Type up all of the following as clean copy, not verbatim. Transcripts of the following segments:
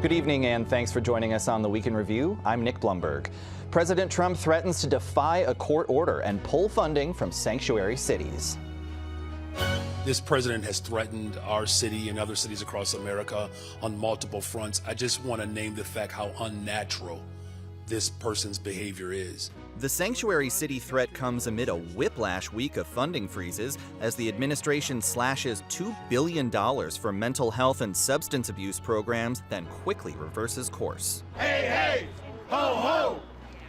Good evening, and thanks for joining us on the Week in Review. I'm Nick Blumberg. President Trump threatens to defy a court order and pull funding from sanctuary cities. This president has threatened our city and other cities across America on multiple fronts. I just want to name the fact how unnatural this person's behavior is. The sanctuary city threat comes amid a whiplash week of funding freezes as the administration slashes $2 billion for mental health and substance abuse programs, then quickly reverses course. Hey, hey, ho, ho,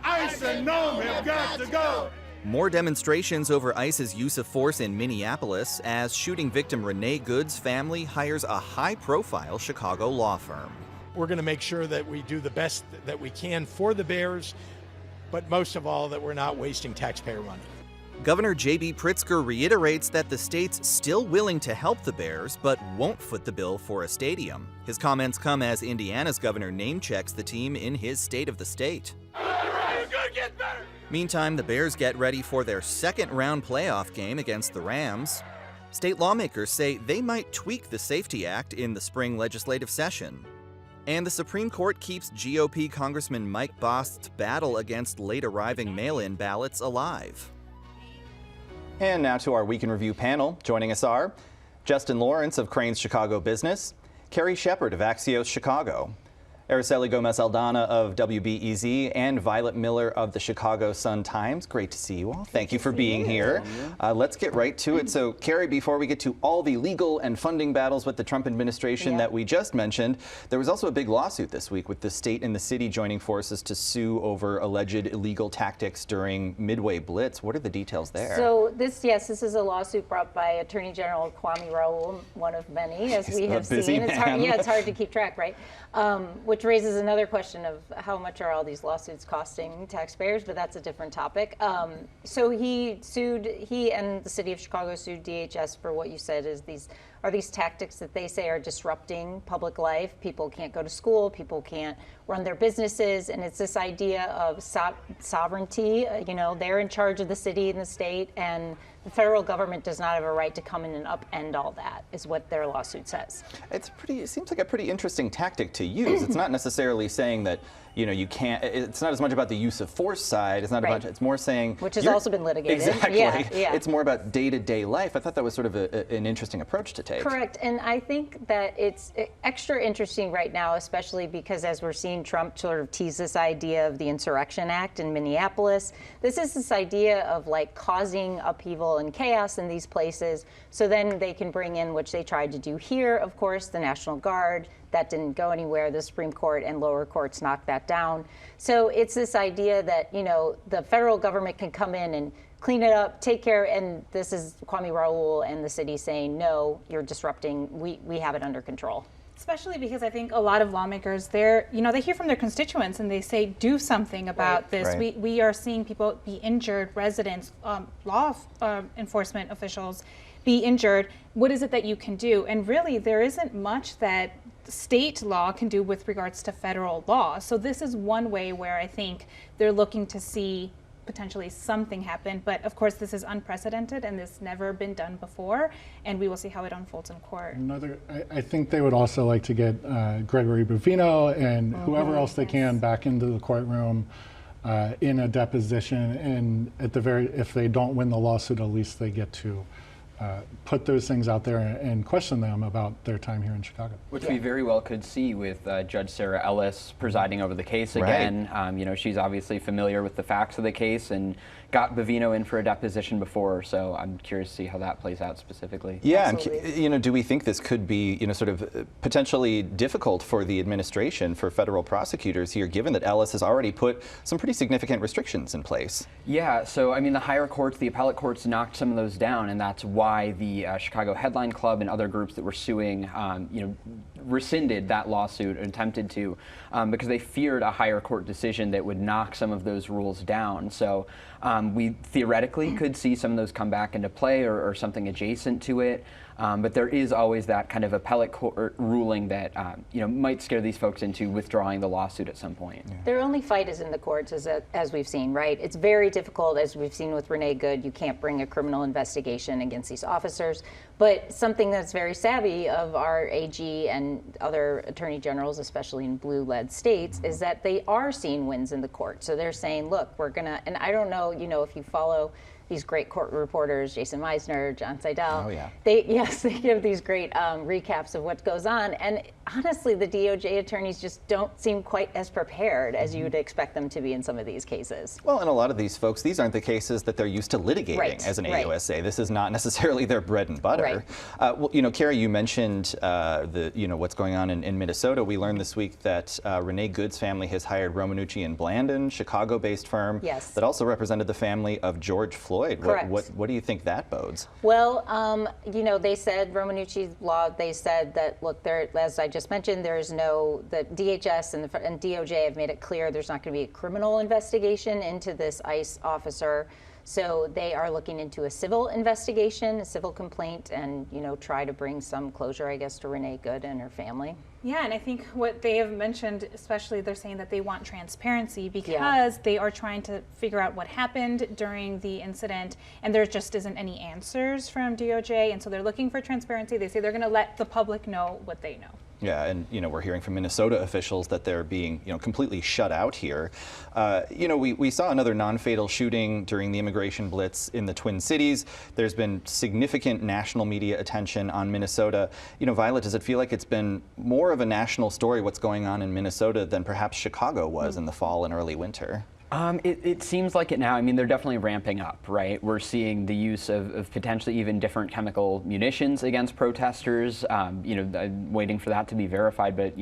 ICE and NOME have got to go. More demonstrations over ICE's use of force in Minneapolis as shooting victim Renee Good's family hires a high-profile Chicago law firm. We're going to make sure that we do the best that we can for the Bears, but most of all, that we're not wasting taxpayer money. Governor J.B. Pritzker reiterates that the state's still willing to help the Bears, but won't foot the bill for a stadium. His comments come as Indiana's governor namechecks the team in his State of the State. Meantime, the Bears get ready for their second-round playoff game against the Rams. State lawmakers say they might tweak the Safety Act in the spring legislative session. And the Supreme Court keeps GOP Congressman Mike Bost's battle against late-arriving mail-in ballots alive. And now to our Week in Review panel. Joining us are Justin Lawrence of Crane's Chicago Business, Carrie Shepard of Axios Chicago, Araceli Gomez-Aldana of WBEZ, and Violet Miller of the Chicago Sun-Times. Great to see you all. Thank you for being here. Let's get right to it. So, Carrie, before we get to all the legal and funding battles with the Trump administration that we just mentioned, there was also a big lawsuit this week with the state and the city joining forces to sue over alleged illegal tactics during Midway Blitz. What are the details there? So this is a lawsuit brought by Attorney General Kwame Raoul, one of many, as we have seen. It's hard to keep track, right? Which raises another question of how much are all these lawsuits costing taxpayers, but that's a different topic. So he and the city of Chicago sued DHS for what you said is these tactics that they say are disrupting public life. People can't go to school, people can't run their businesses, and it's this idea of sovereignty. You know, they're in charge of the city and the state, and the federal government does not have a right to come in and upend all that, is what their lawsuit says. It seems like a pretty interesting tactic to use. It's not necessarily saying that, you know, you can't, it's not as much about the use of force side, it's not about, it's more saying... Which has also been litigated. Exactly. Yeah. It's more about day-to-day life. I thought that was sort of an interesting approach to take. Correct, and I think that it's extra interesting right now, especially because as we're seeing Trump sort of tease this idea of the Insurrection Act in Minneapolis, this idea of like causing upheaval and chaos in these places, so then they can bring in, which they tried to do here, of course, the National Guard. That didn't go anywhere. The Supreme Court and lower courts knocked that down. So it's this idea that, you know, the federal government can come in and clean it up, take care, and this is Kwame Raoul and the city saying, no, you're disrupting, we have it under control. Especially because I think a lot of lawmakers, they hear from their constituents and they say, do something about this. Right. We are seeing people be injured, residents, law enforcement officials be injured. What is it that you can do? And really, there isn't much that state law can do with regards to federal law. So this is one way where I think they're looking to see potentially something happen. But of course, this is unprecedented and this never been done before. And we will see how it unfolds in court. I think they would also like to get Gregory Bovino and whoever else they can back into the courtroom in a deposition. And at the if they don't win the lawsuit, at least they get to put those things out there and question them about their time here in Chicago. Which we very well could see with Judge Sarah Ellis presiding over the case again. You know, she's obviously familiar with the facts of the case and got Bovino in for a deposition before, so I'm curious to see how that plays out specifically. Yeah, and you know, do we think this could be, you know, sort of potentially difficult for the administration, for federal prosecutors here, given that Ellis has already put some pretty significant restrictions in place? Yeah, so I mean, the higher courts, the appellate courts knocked some of those down, and that's why the Chicago Headline Club and other groups that were suing, you know, rescinded that lawsuit, attempted to, because they feared a higher court decision that would knock some of those rules down. So we theoretically could see some of those come back into play or something adjacent to it. But there is always that kind of appellate court ruling that you know, might scare these folks into withdrawing the lawsuit at some point. Yeah. Their only fight is in the courts, as we've seen, right? It's very difficult, as we've seen with Renee Good. You can't bring a criminal investigation against these officers. But something that's very savvy of our AG and other attorney generals, especially in blue-led states, is that they are seeing wins in the court. So they're saying, look, we're gonna, and I don't know, if you follow these great court reporters, Jason Meisner, John Seidel. Oh, yeah. They give these great recaps of what goes on. And honestly, the DOJ attorneys just don't seem quite as prepared as you would expect them to be in some of these cases. Well, and a lot of these folks, these aren't the cases that they're used to litigating as an AUSA. This is not necessarily their bread and butter. Well, Carrie, you mentioned what's going on in Minnesota. We learned this week that Renee Good's family has hired Romanucci and Blandon, Chicago-based firm that also represented the family of George Floyd. Correct. What do you think that bodes? Well, they said, Romanucci's law, they said that, look, there, as I just mentioned, there's no, the DHS and DOJ have made it clear there's not going to be a criminal investigation into this ICE officer. So they are looking into a civil investigation, a civil complaint, and, try to bring some closure, I guess, to Renee Good and her family. Yeah, and I think what they have mentioned, especially they're saying that they want transparency because they are trying to figure out what happened during the incident, and there just isn't any answers from DOJ, and so they're looking for transparency. They say they're going to let the public know what they know. Yeah, and we're hearing from Minnesota officials that they're being completely shut out here. We saw another non-fatal shooting during the immigration blitz in the Twin Cities. There's been significant national media attention on Minnesota. Violet, does it feel like it's been more of a national story what's going on in Minnesota than perhaps Chicago was in the fall and early winter? It seems like it now. I mean, they're definitely ramping up, right? We're seeing the use of potentially even different chemical munitions against protesters. I'm waiting for that to be verified, but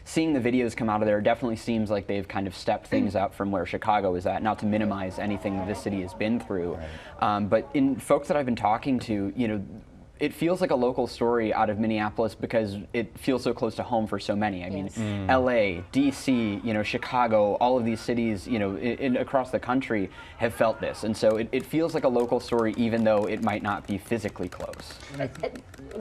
seeing the videos come out of there definitely seems like they've kind of stepped things up from where Chicago is at. Not to minimize anything that this city has been through, but in folks that I've been talking to, it feels like a local story out of Minneapolis because it feels so close to home for so many. I mean, LA, DC, Chicago, all of these cities, across the country have felt this. And so it feels like a local story even though it might not be physically close.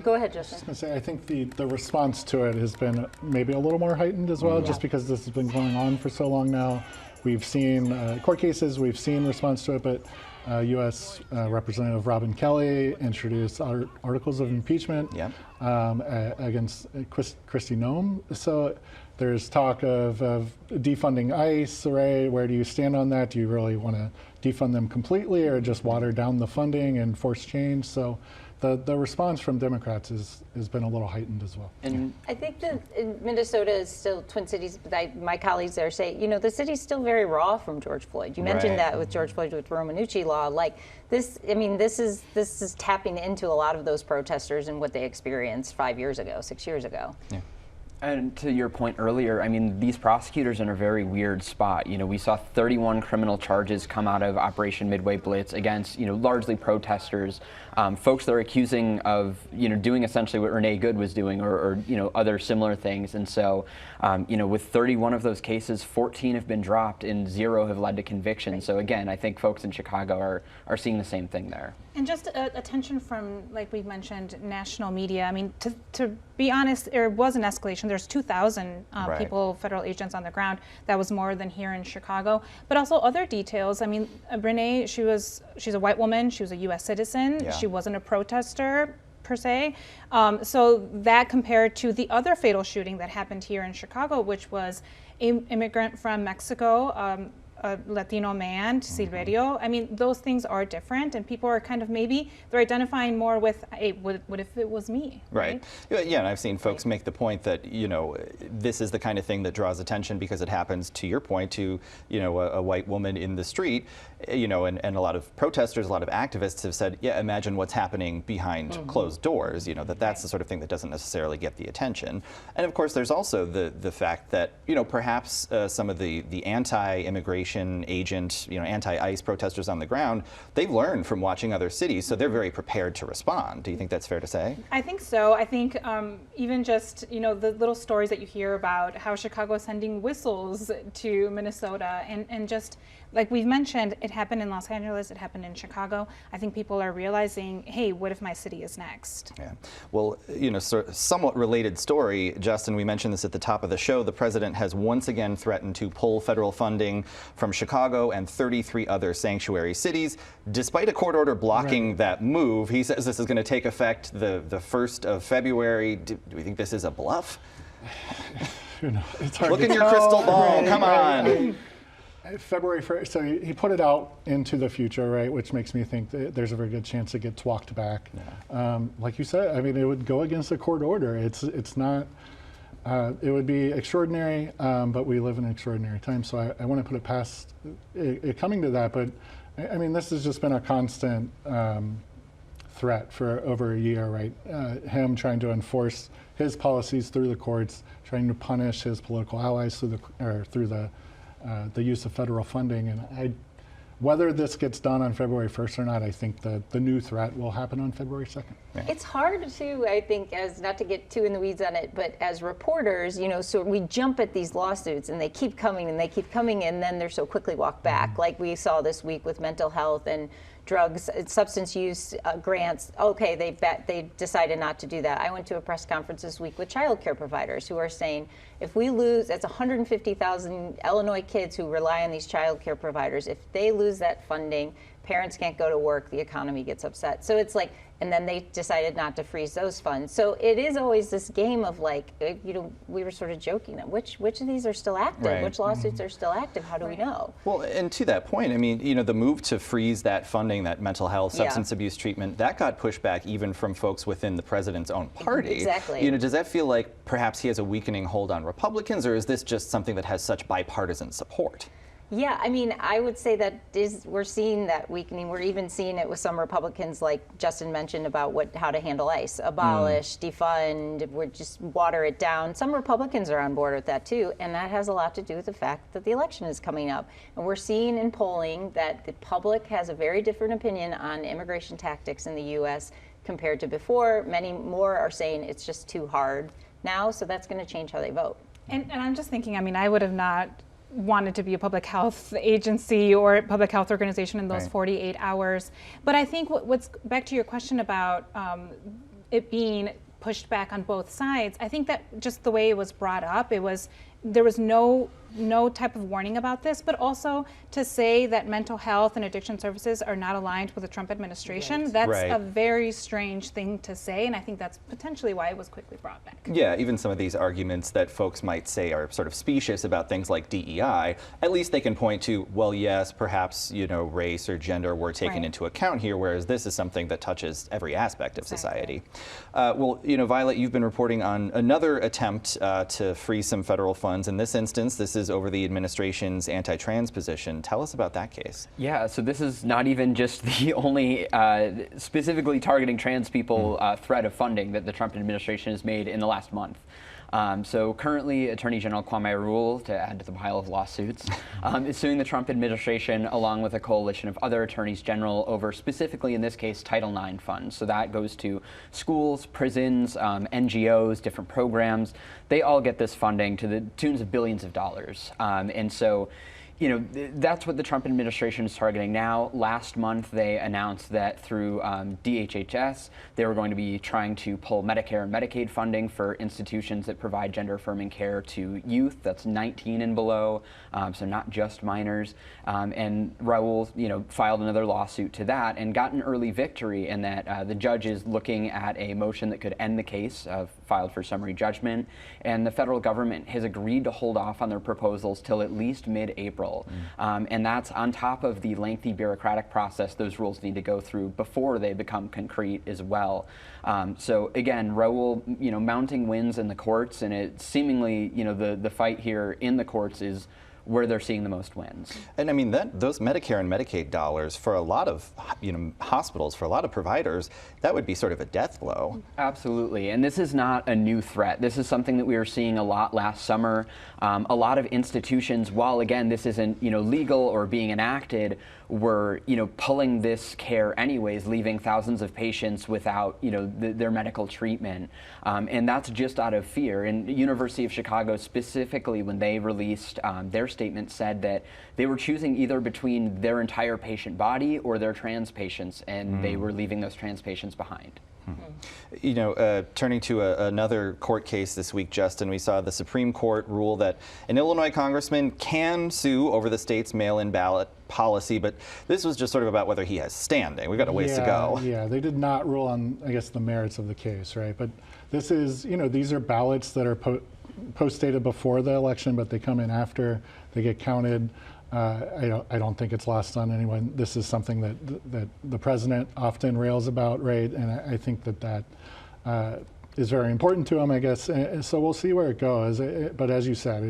Go ahead, Justin. I was going to say, I think the response to it has been maybe a little more heightened as well, just because this has been going on for so long now. We've seen court cases, we've seen response to it, but U.S. Representative Robin Kelly introduced articles of impeachment against Kristi Noem. So there's talk of defunding ICE, right? Where do you stand on that? Do you really want to defund them completely or just water down the funding and force change? So the response from Democrats has been a little heightened as well. And I think that in Minnesota is still, Twin Cities, my colleagues there say, the city's still very raw from George Floyd. You mentioned that with George Floyd with Romanucci law. Like this, this is tapping into a lot of those protesters and what they experienced 5 years ago, 6 years ago. Yeah. And to your point earlier, I mean, these prosecutors are in a very weird spot. We saw 31 criminal charges come out of Operation Midway Blitz against, largely protesters, folks that are accusing of, doing essentially what Renee Good was doing or other similar things. And so, with 31 of those cases, 14 have been dropped and 0 have led to conviction. So again, I think folks in Chicago are seeing the same thing there. And just attention from, like we mentioned, national media. I mean, to be honest, there was an escalation. There's 2,000 people, federal agents on the ground. That was more than here in Chicago. But also other details. I mean, Renee, she's a white woman. She was a U.S. citizen. She wasn't a protester per se. So that compared to the other fatal shooting that happened here in Chicago, which was an immigrant from Mexico, a Latino man, Silverio. I mean, those things are different, and people are kind of maybe they're identifying more with, hey, what if it was me? Right. Yeah, and I've seen folks make the point that this is the kind of thing that draws attention because it happens, to your point, to a white woman in the street, and a lot of protesters, a lot of activists have said, yeah, imagine what's happening behind closed doors. That's the sort of thing that doesn't necessarily get the attention. And of course, there's also the fact that perhaps some of the anti-immigration agent, anti-ICE protesters on the ground, they've learned from watching other cities, so they're very prepared to respond. Do you think that's fair to say? I think so. I think even just, the little stories that you hear about how Chicago is sending whistles to Minnesota and just, like we've mentioned, it happened in Los Angeles, it happened in Chicago. I think people are realizing, hey, what if my city is next? Yeah. Well, somewhat related story, Justin, we mentioned this at the top of the show. The president has once again threatened to pull federal funding from Chicago and 33 other sanctuary cities. Despite a court order blocking that move, he says this is going to take effect the 1st of February. Do we think this is a bluff? It's hard Look to in your tell. crystal ball, come on. February 1st, so he put it out into the future, right, which makes me think that there's a very good chance it gets walked back. Like you said, I mean, it would go against a court order. It's not, it would be extraordinary, but we live in extraordinary times, so I want to put it past it coming to that, but I mean, this has just been a constant threat for over a year, right? Him trying to enforce his policies through the courts, trying to punish his political allies through the use of federal funding, and whether this gets done on February 1st or not, I think the new threat will happen on February 2nd. Yeah. It's hard to, I think, as not to get too in the weeds on it, but as reporters, so we jump at these lawsuits and they keep coming and they keep coming, and then they're so quickly walked back, like we saw this week with mental health and drugs, substance use grants. Okay, they decided not to do that. I went to a press conference this week with child care providers who are saying, if we lose, that's 150,000 Illinois kids who rely on these child care providers. If they lose that funding, parents can't go to work, the economy gets upset. So it's like, and then they decided not to freeze those funds. So it is always this game of like, we were sort of joking that which of these are still active, right. Which lawsuits are still active, how do we know? Well, and to that point, I mean, the move to freeze that funding, that mental health, substance abuse treatment, that got pushed back even from folks within the president's own party. Exactly. Does that feel like perhaps he has a weakening hold on Republicans, or is this just something that has such bipartisan support? Yeah, I mean, I would say that we're seeing that weakening. We're even seeing it with some Republicans, like Justin mentioned, about how to handle ICE, abolish, defund, we're just water it down. Some Republicans are on board with that too, and that has a lot to do with the fact that the election is coming up. And we're seeing in polling that the public has a very different opinion on immigration tactics in the U.S. compared to before. Many more are saying it's just too hard now, so that's going to change how they vote. And I'm just thinking, I mean, I would have not wanted to be a public health agency or public health organization in those 48 hours. But I think what's back to your question about it being pushed back on both sides, I think that just the way it was brought up, there was no type of warning about this, but also to say that mental health and addiction services are not aligned with the Trump administration, that's a very strange thing to say, and I think that's potentially why it was quickly brought back. Yeah, even some of these arguments that folks might say are sort of specious about things like DEI, at least they can point to, well, yes, perhaps, race or gender were taken into account here, whereas this is something that touches every aspect of society. Well, Violet, you've been reporting on another attempt to freeze some federal funds. In this instance, this is over the administration's anti-trans position. Tell us about that case. Yeah, so this is not even just the only specifically targeting trans people threat of funding that the Trump administration has made in the last month. So currently, Attorney General Kwame Rule, to add to the pile of lawsuits, is suing the Trump administration along with a coalition of other attorneys general over specifically, in this case, Title IX funds. So that goes to schools, prisons, NGOs, different programs. They all get this funding to the tunes of billions of dollars. And so, that's what the Trump administration is targeting now. Last month, they announced that through DHHS, they were going to be trying to pull Medicare and Medicaid funding for institutions that provide gender-affirming care to youth. That's 19 and below, so not just minors. And Raul, filed another lawsuit to that and got an early victory in that the judge is looking at a motion that could end the case, filed for summary judgment, and the federal government has agreed to hold off on their proposals till at least mid-April. And that's on top of the lengthy bureaucratic process those rules need to go through before they become concrete as well. So again, Raul, mounting wins in the courts, and it seemingly, the fight here in the courts is where they're seeing the most wins. And I mean, those Medicare and Medicaid dollars for a lot of hospitals, for a lot of providers, that would be sort of a death blow. Absolutely, and this is not a new threat. This is something that we were seeing a lot last summer. A lot of institutions, while again this isn't legal or being enacted, were pulling this care anyways, leaving thousands of patients without their medical treatment, and that's just out of fear. And University of Chicago specifically, when they released their statement, said that they were choosing either between their entire patient body or their trans patients, and they were leaving those trans patients behind. You know, turning to another court case this week, Justin, we saw the Supreme Court rule that an Illinois congressman can sue over the state's mail-in ballot policy, but this was just sort of about whether he has standing. We've got a ways to go. Yeah, they did not rule on, I guess, the merits of the case, right? But this is, you know, these are ballots that are post-dated before the election, but they come in after, they get counted. I don't think it's lost on anyone. This is something that the president often rails about, right? And I think that is very important to him, I guess. And so we'll see where it goes. But as you said,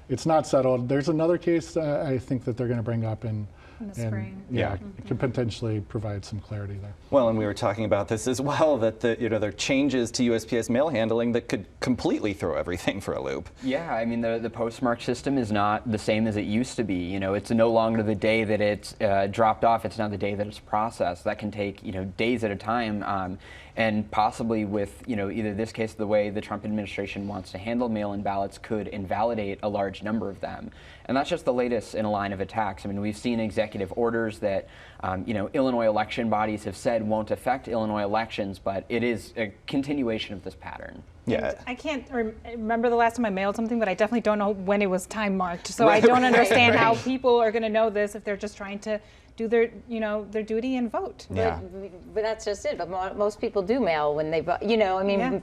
it's not settled. There's another case I think that they're going to bring up in the spring. Yeah, it could potentially provide some clarity there. Well, and we were talking about this as well, that there are changes to USPS mail handling that could completely throw everything for a loop. Yeah, I mean, the postmark system is not the same as it used to be. You know, it's no longer the day that it's dropped off. It's now the day that it's processed. That can take, days at a time. And possibly with, either this case, the way the Trump administration wants to handle mail-in ballots could invalidate a large number of them. And that's just the latest in a line of attacks. I mean, we've seen executive orders that, Illinois election bodies have said won't affect Illinois elections, but it is a continuation of this pattern. Yeah. I can't remember the last time I mailed something, but I definitely don't know when it was time marked. So I don't understand how people are going to know this if they're just trying to do their, their duty and vote. Yeah. But that's just it. But most people do mail when they vote.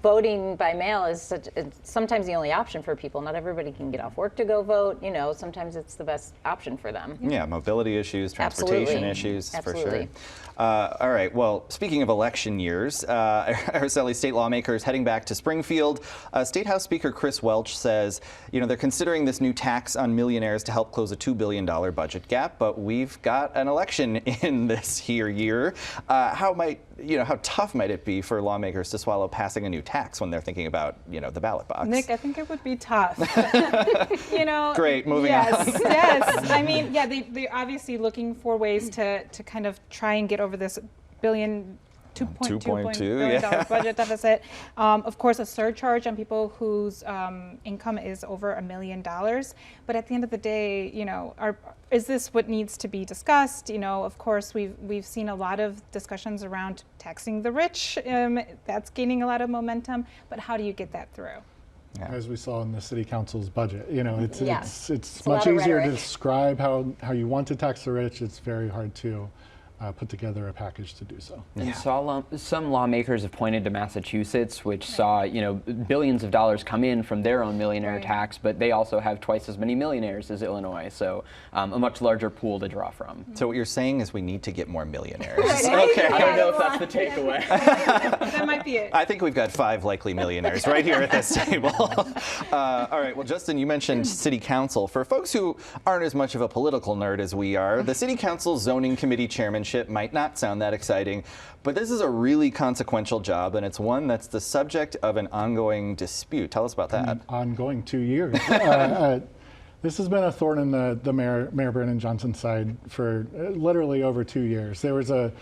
Voting by mail is sometimes the only option for people. Not everybody can get off work to go vote. Sometimes it's the best option for them. Yeah, mobility issues, transportation issues, for sure. All right. Well, speaking of election years, Araceli state lawmakers heading back to Springfield. State House Speaker Chris Welch says, they're considering this new tax on millionaires to help close a $2 billion budget gap, but we've got an election in this year. How tough might it be for lawmakers to swallow passing a new tax when they're thinking about, the ballot box? Nick, I think it would be tough. Great, moving on. Yes. I mean, yeah, they're obviously looking for ways to kind of try and get over this $2.2 billion budget deficit. Of course, a surcharge on people whose income is over $1 million. But at the end of the day, is this what needs to be discussed? Of course, we've seen a lot of discussions around taxing the rich. That's gaining a lot of momentum. But how do you get that through? Yeah. As we saw in the city council's budget, it's much easier to describe how you want to tax the rich. It's very hard to put together a package to do so. And some lawmakers have pointed to Massachusetts, which saw billions of dollars come in from their own millionaire tax, but they also have twice as many millionaires as Illinois, so a much larger pool to draw from. So what you're saying is we need to get more millionaires. Okay. I don't know if that's the takeaway. That might be it. I think we've got 5 likely millionaires right here at this table. All right. Well, Justin, you mentioned City Council. For folks who aren't as much of a political nerd as we are, the City Council Zoning Committee Chairmanship might not sound that exciting, but this is a really consequential job, and it's one that's the subject of an ongoing dispute. Tell us about that. Ongoing 2 years. This has been a thorn in the Mayor Brandon Johnson's side for literally over 2 years. There was an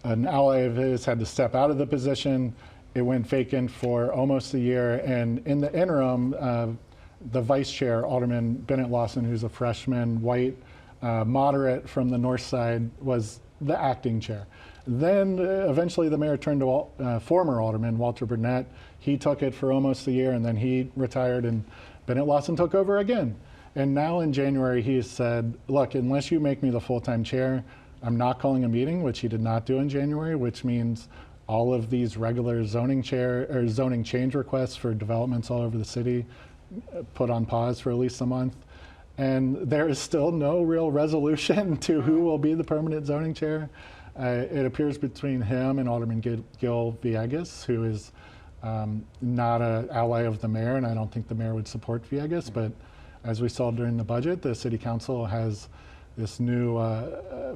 ally of his had to step out of the position. It went vacant for almost a year, and in the interim, the vice chair, Alderman Bennett Lawson, who's a freshman, white, moderate from the north side, was the acting chair. Then eventually the mayor turned to former alderman Walter Burnett. He took it for almost a year, and then he retired, and Bennett Lawson took over again. And now in January he said, look, unless you make me the full-time chair, I'm not calling a meeting, which he did not do in January, which means all of these regular zoning change requests for developments all over the city put on pause for at least a month. And there is still no real resolution to who will be the permanent zoning chair. It appears between him and Alderman Gil Villegas, who is not an ally of the mayor, and I don't think the mayor would support Villegas. But as we saw during the budget, the city council has this new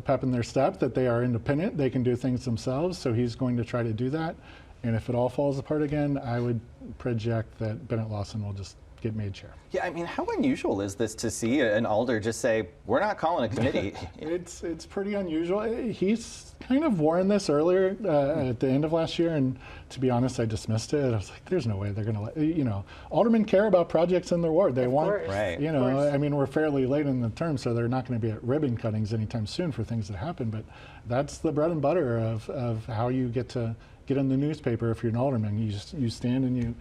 pep in their step that they are independent, they can do things themselves, so he's going to try to do that. And if it all falls apart again, I would project that Bennett Lawson will just get made chair. Yeah, I mean, how unusual is this to see an alder just say, we're not calling a committee? It's pretty unusual. He's kind of worn this earlier at the end of last year, and to be honest, I dismissed it. I was like, there's no way they're going to let, aldermen care about projects in their ward. They want, right. I mean, we're fairly late in the term, so they're not going to be at ribbon cuttings anytime soon for things that happen, but that's the bread and butter of how you get get in the newspaper if you're an alderman. You stand and you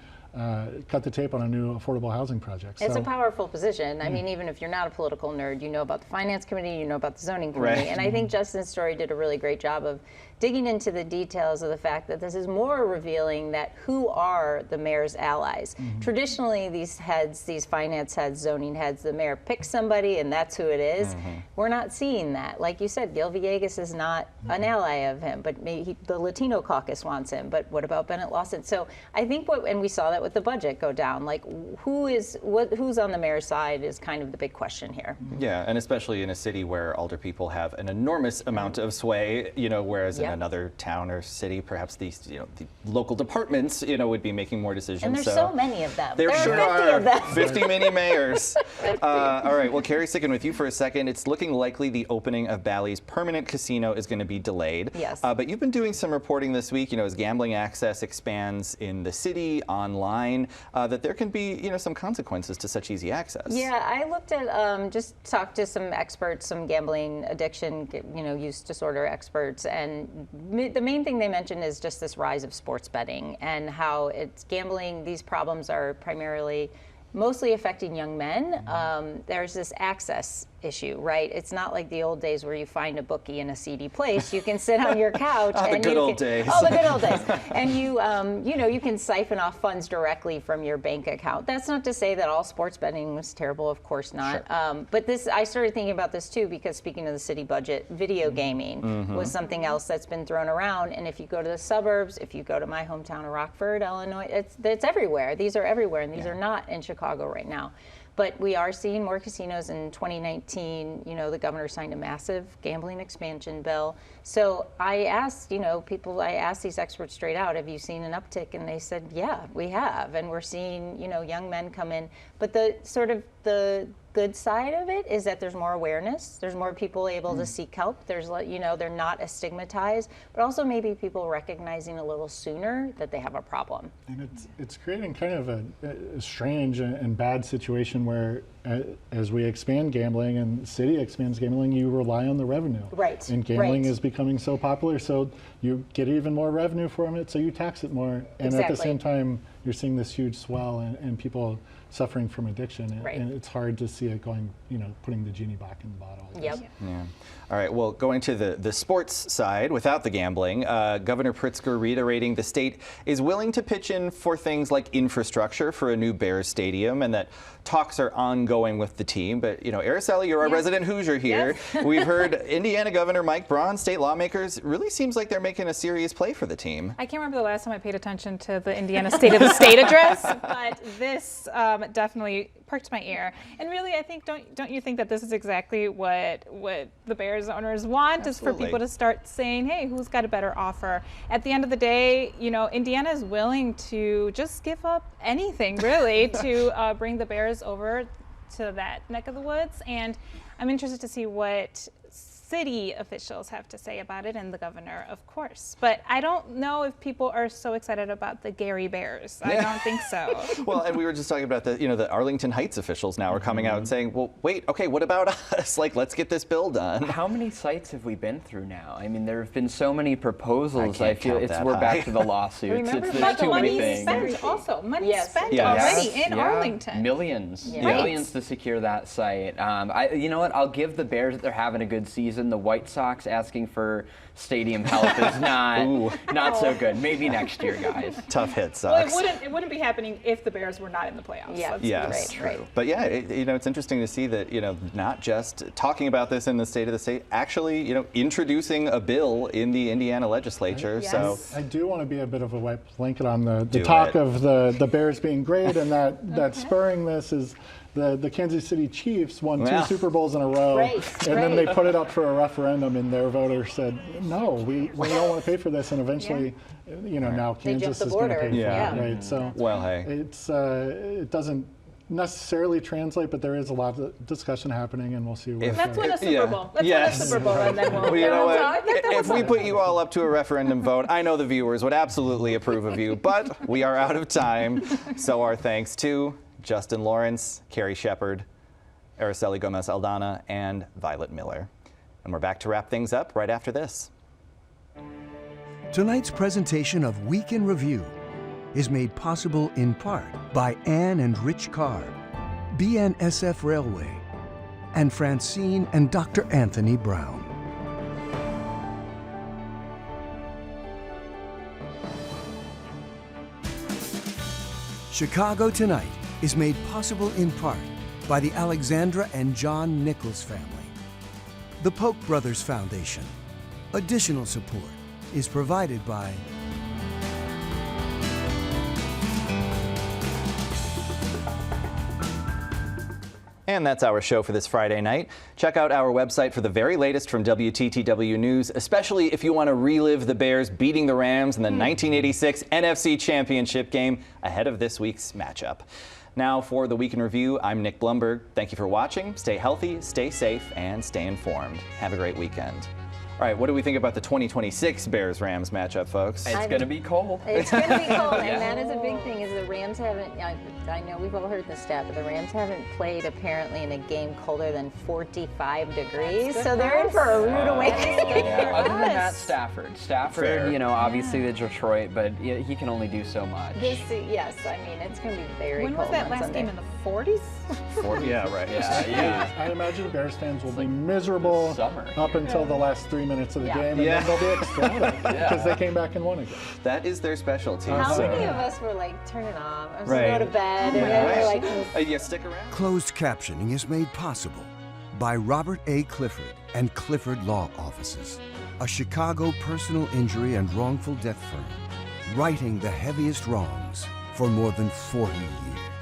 cut the tape on a new affordable housing project. It's a powerful position. I mean, even if you're not a political nerd, you know about the finance committee, you know about the zoning committee. And I think Justin's story did a really great job of digging into the details of the fact that this is more revealing that who are the mayor's allies. Traditionally, these heads, these finance heads, zoning heads, the mayor picks somebody and that's who it is. We're not seeing that. Like you said, Gil Villegas is not an ally of him, but maybe the Latino caucus wants him. But what about Bennett Lawson? So I think and we saw that with the budget go down. Like who's on the mayor's side is kind of the big question here. Yeah, and especially in a city where alder people have an enormous amount of sway, whereas in another town or city, perhaps these, the local departments, would be making more decisions. And there's so many of them. There sure are 50 of them. 50 mini mayors. All right, well, Carrie, sticking with you for a second, it's looking likely the opening of Bally's permanent casino is going to be delayed. Yes. But you've been doing some reporting this week, as gambling access expands in the city, online, that there can be, some consequences to such easy access. Yeah, I looked at, just talked to some experts, some gambling addiction, use disorder experts, and the main thing they mentioned is just this rise of sports betting and how it's gambling. These problems are mostly affecting young men. There's this access issue, right? It's not like the old days where you find a bookie in a seedy place. You can sit on your couch and the good old days. Oh, the good old days. And you can siphon off funds directly from your bank account. That's not to say that all sports betting was terrible, of course not. Sure. But I started thinking about this too because speaking of the city budget, video gaming was something else that's been thrown around. And if you go to the suburbs, if you go to my hometown of Rockford, Illinois, it's everywhere. These are everywhere, and these are not in Chicago right now. But we are seeing more casinos in 2019. The governor signed a massive gambling expansion bill. So I asked, I asked these experts straight out, have you seen an uptick? And they said, yeah, we have. And we're seeing, young men come in. But the good side of it is that there's more awareness. There's more people able to seek help. There's, they're not as stigmatized, but also maybe people recognizing a little sooner that they have a problem. And it's creating kind of a strange and bad situation where as we expand gambling and the city expands gambling, you rely on the revenue. Right. And gambling is becoming so popular, so you get even more revenue from it, so you tax it more. And at the same time, you're seeing this huge swell and people suffering from addiction, and it's hard to see it going, putting the genie back in the bottle. Yep. Yeah. All right, well, going to the sports side without the gambling, Governor Pritzker reiterating the state is willing to pitch in for things like infrastructure for a new Bears stadium, and that talks are ongoing with the team. But, Araceli, you're our resident Hoosier here. Yes. We've heard Indiana Governor Mike Braun, state lawmakers, really seems like they're making a serious play for the team. I can't remember the last time I paid attention to the Indiana State of the State address, but this definitely perked my ear. And really, I think, don't you think that this is exactly what the Bears owners want? Absolutely. Is for people to start saying, hey, who's got a better offer? At the end of the day, Indiana is willing to just give up anything, really, to bring the Bears over to that neck of the woods. And I'm interested to see what city officials have to say about it, and the governor, of course. But I don't know if people are so excited about the Gary Bears. I don't think so. Well, and we were just talking about the Arlington Heights officials now are coming out and saying, well, wait, okay, what about us? Let's get this bill done. How many sites have we been through now? I mean, there have been so many proposals. I feel we're back to the lawsuits. There's too many things. Money spent already in Arlington. Millions to secure that site. You know what? I'll give the Bears that they're having a good season. The White Sox asking for stadium help is not so good. Maybe next year, guys. Tough hit, Sox. Well, it wouldn't be happening if the Bears were not in the playoffs. Yeah, yes, right. But yeah, it's interesting to see that not just talking about this in the state of the state, actually introducing a bill in the Indiana legislature. Yes. So I do want to be a bit of a wet blanket on the talk of the Bears being great, and that spurring this is. The Kansas City Chiefs won 2 Super Bowls in a row, and then they put it up for a referendum, and their voters said, no, we don't want to pay for this, and eventually, now Kansas is going to pay for it, right? So, well, hey, it doesn't necessarily translate, but there is a lot of discussion happening, and we'll see where Let's win a Super Bowl. Let's win a Super Bowl, and then we'll. Well, you know what? If we put you all up to a referendum vote, I know the viewers would absolutely approve of you, but we are out of time. So our thanks to Justin Lawrence, Carrie Shepard, Araceli Gomez-Aldana, and Violet Miller. And we're back to wrap things up right after this. Tonight's presentation of Week in Review is made possible in part by Ann and Rich Carr, BNSF Railway, and Francine and Dr. Anthony Brown. Chicago Tonight is made possible in part by the Alexandra and John Nichols family, the Polk Brothers Foundation. Additional support is provided by And that's our show for this Friday night. Check out our website for the very latest from WTTW News, especially if you want to relive the Bears beating the Rams in the 1986 NFC Championship game ahead of this week's matchup. Now for the Week in Review, I'm Nick Blumberg. Thank you for watching. Stay healthy, stay safe, and stay informed. Have a great weekend. All right, what do we think about the 2026 Bears-Rams matchup, folks? It's going to be cold. It's going to be cold, and that is a big thing, is the Rams haven't, I know we've all heard this stat, but the Rams haven't played apparently in a game colder than 45 degrees, so they're in for a rude awakening. Other than that, Stafford, Fair. you know, obviously the Detroit, but he can only do so much. Yes, I mean, it's going to be very cold. When was that last Sunday. game, in the 40s? 40? Yeah, right. Yeah. I imagine the Bears fans will be miserable summer. up until the last 3 minutes of the game, and Yeah. then they'll be ecstatic because they came back and won again. That is their specialty. How so. many of us were like, turn it off, I'm just Right. going to go to bed, and then we're like, Yeah, stick around. Closed captioning is made possible by Robert A. Clifford and Clifford Law Offices, a Chicago personal injury and wrongful death firm, righting the heaviest wrongs for more than 40 years.